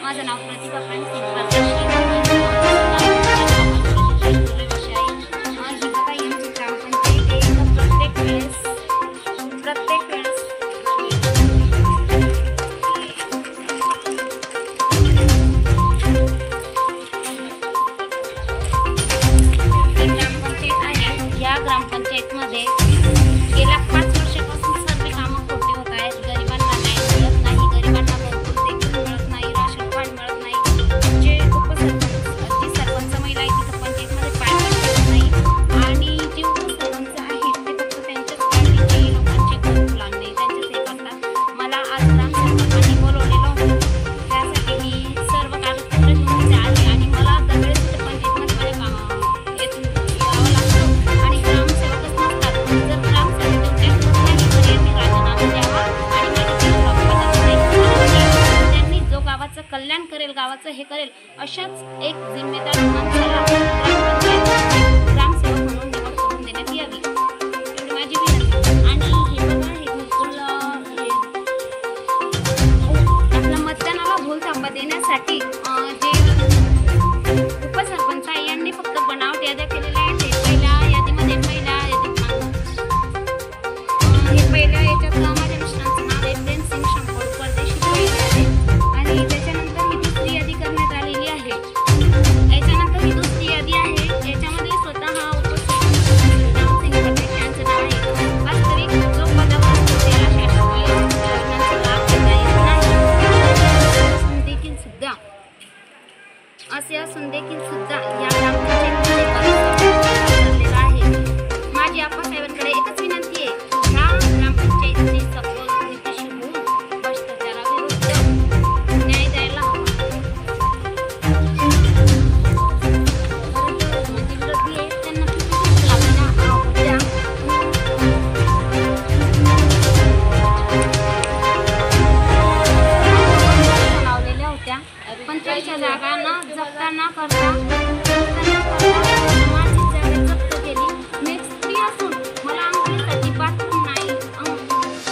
माझं नाव प्रतिभा प्रांसिंग ग्रामपंचायतमध्ये गेल्या 5 वर्षापासून सर्व कामं खोटे होत आहेत. गरिबांना न्याय मिळत नाही, गरिबांना भरपूर देखील मिळत नाही, राशन कार्ड मिळत नाही. जे उपसरपंच जी सरपंच महिला आहे तिथं पंचायतमध्ये पाय पडत नाही आणि जे उपसरपंच आहेत ते फक्त त्यांच्याच पार्टीचे लोकांचे घर लागणे त्यांचेच हे करतात. मला आज ग्रामसेवकांनी बोलवलेलं होतं, त्यासाठी मी सर्व कागदपत्र घेऊन इथे आले आणि मला दरवेळेस इथे पंचायतमध्ये यावं लागतं आणि ग्रामसेवकच नसतात. जर ग्रामसेवक त्यांनी जो गावाचं कल्याण करेल, गावाचं हे करेल, अशाच एक जिम्मेदार माणसाला ग्रामसेवक म्हणून निवड करून देण्यात यावी, एवढी माझी विनंती. आणि हे बघा, हे बिलकुल आपल्या मतदानाला भूल थांबा देण्यासाठी जे उपसरपंच आहे यांनी फक्त बनावट याद्या केलेल्या आहेत. पहिल्या याच्यात माझ्या मिस्टरांचं नाव आहे प्रेमसिंग शंकर परदेशी आहे आणि त्याच्यानंतर ही दुसरी यादी करण्यात आलेली आहे. याच्यानंतर ही दुसरी यादी आहे, याच्यामध्ये स्वतः उपसरपंच रामसिंग परदेशी यांचं नाव आहे. वास्तविक जो पदावर असतो त्याला शासकीय योजनांचा लाभ घेता येत नाही. असे असून देखील सुद्धा या ग्रामपंचायतीमध्ये ठरलेलं आहे. माझी आप्पासाहेबांकडे एकच विनंती आहे, ग्रामपंचायतीने सफल नीतीशी होऊन भ्रष्टाचारा विरुद्ध न्याय द्यायला हवा. विरोधी आहेत त्यांना लावलेल्या होत्या, पण त्यांच्या जागा न जप्ता न करता माझी जागा जप्त केली. मी स्त्री असून मला अंघोळीसाठी बाथरूम नाही,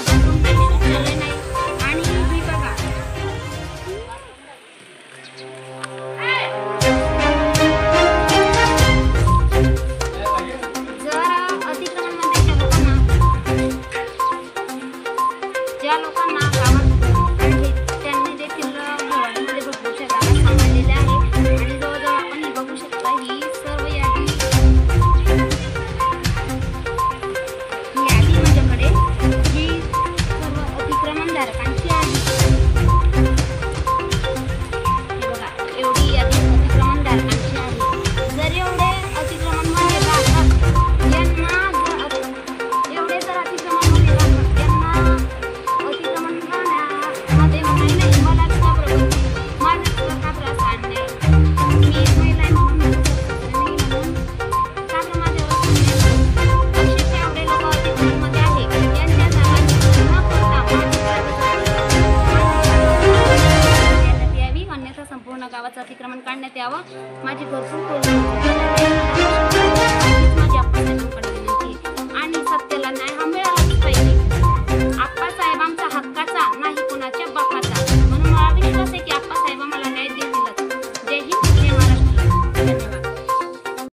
शौचालय नाही. आणि ही बघा, जर अतिक्रमणमध्ये ज्या लोकांना गावात त्यांनी देखील मध्ये भरपूरशा जागा सांभाळलेल्या आहे आणि जवळजवळ आपण हे बघू शकता. ही सर्व यादी माझ्याकडे ही सर्व अतिक्रमणधारकांची आहे. हे बघा, एवढी यादी अतिक्रमणधारकांची आहे. जर एवढे अतिक्रमणमध्ये राहतात एवढे जर अतिक्रमणमध्ये राहतात त्यांना अतिक्रमण करण्यामध्ये म्हणाय नाही मला का बरोबर माझं तुला का त्रास आणणे, मी एक महिला आहे म्हणून नाही म्हणून का बरं माझ्यावर असे एवढे लोक अतिक्रमणमध्ये आहे. यांच्या जागांची न करता यावी, अन्यथा संपूर्ण गावाचं अतिक्रमण काढण्यात यावं.